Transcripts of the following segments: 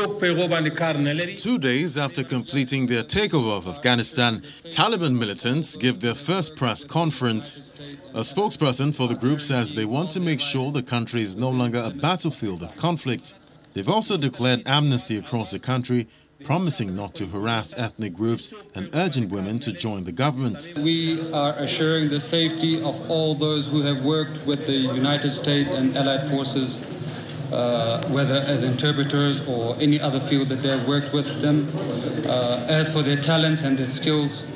2 days after completing their takeover of Afghanistan, Taliban militants give their first press conference. A spokesperson for the group says they want to make sure the country is no longer a battlefield of conflict. They've also declared amnesty across the country, promising not to harass ethnic groups and urging women to join the government. We are assuring the safety of all those who have worked with the United States and allied forces, whether as interpreters or any other field that they have worked with them. As for their talents and their skills,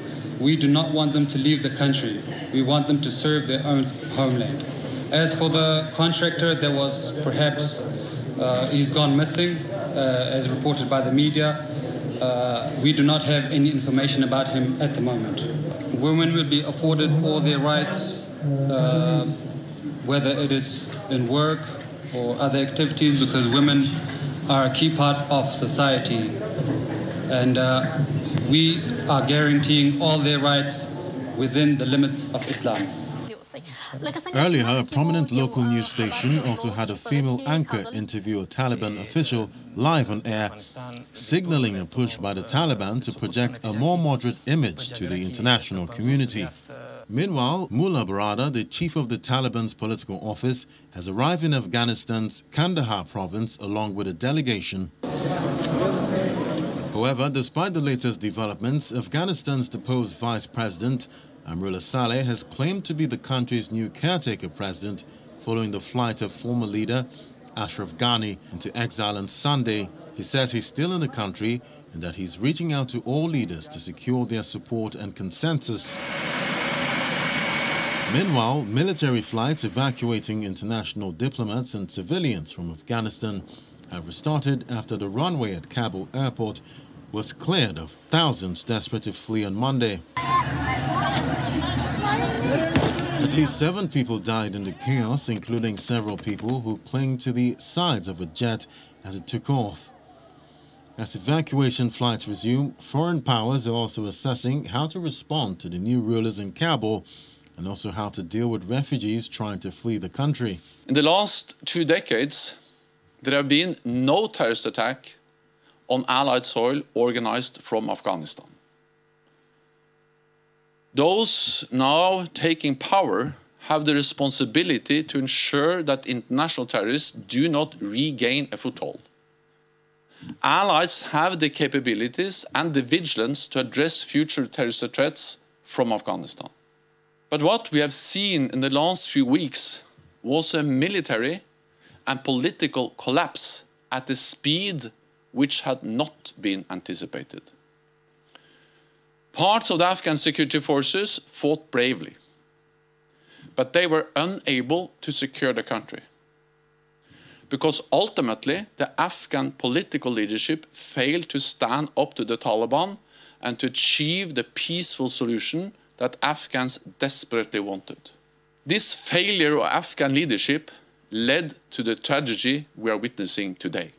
we do not want them to leave the country. We want them to serve their own homeland. As for the contractor that was perhaps, he's gone missing, as reported by the media, we do not have any information about him at the moment. Women will be afforded all their rights, whether it is in work or other activities, because women are a key part of society. And we are guaranteeing all their rights within the limits of Islam. Earlier, a prominent local news station also had a female anchor interview a Taliban official live on air, signaling a push by the Taliban to project a more moderate image to the international community. Meanwhile, Mullah Barada, the chief of the Taliban's political office, has arrived in Afghanistan's Kandahar province along with a delegation. However, despite the latest developments, Afghanistan's deposed vice president Amrullah Saleh has claimed to be the country's new caretaker president following the flight of former leader Ashraf Ghani into exile on Sunday. He says he's still in the country and that he's reaching out to all leaders to secure their support and consensus. Meanwhile, military flights evacuating international diplomats and civilians from Afghanistan have restarted after the runway at Kabul airport was cleared of thousands desperate to flee on Monday. At least 7 people died in the chaos, including several people who clung to the sides of a jet as it took off. As evacuation flights resume, foreign powers are also assessing how to respond to the new rulers in Kabul and also how to deal with refugees trying to flee the country. In the last 2 decades, there have been no terrorist attack on Allied soil organized from Afghanistan. Those now taking power have the responsibility to ensure that international terrorists do not regain a foothold. Allies have the capabilities and the vigilance to address future terrorist threats from Afghanistan. But what we have seen in the last few weeks was a military and political collapse at a speed which had not been anticipated. Parts of the Afghan security forces fought bravely, but they were unable to secure the country, because ultimately the Afghan political leadership failed to stand up to the Taliban and to achieve the peaceful solution that Afghans desperately wanted. This failure of Afghan leadership led to the tragedy we are witnessing today.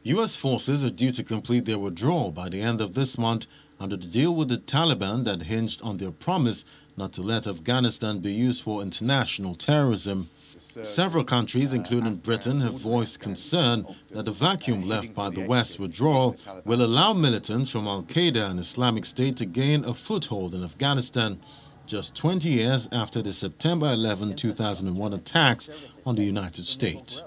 U.S. forces are due to complete their withdrawal by the end of this month under the deal with the Taliban that hinged on their promise not to let Afghanistan be used for international terrorism. Several countries, including Britain, have voiced concern that the vacuum left by the West's withdrawal will allow militants from Al-Qaeda and Islamic State to gain a foothold in Afghanistan, just 20 years after the September 11, 2001 attacks on the United States.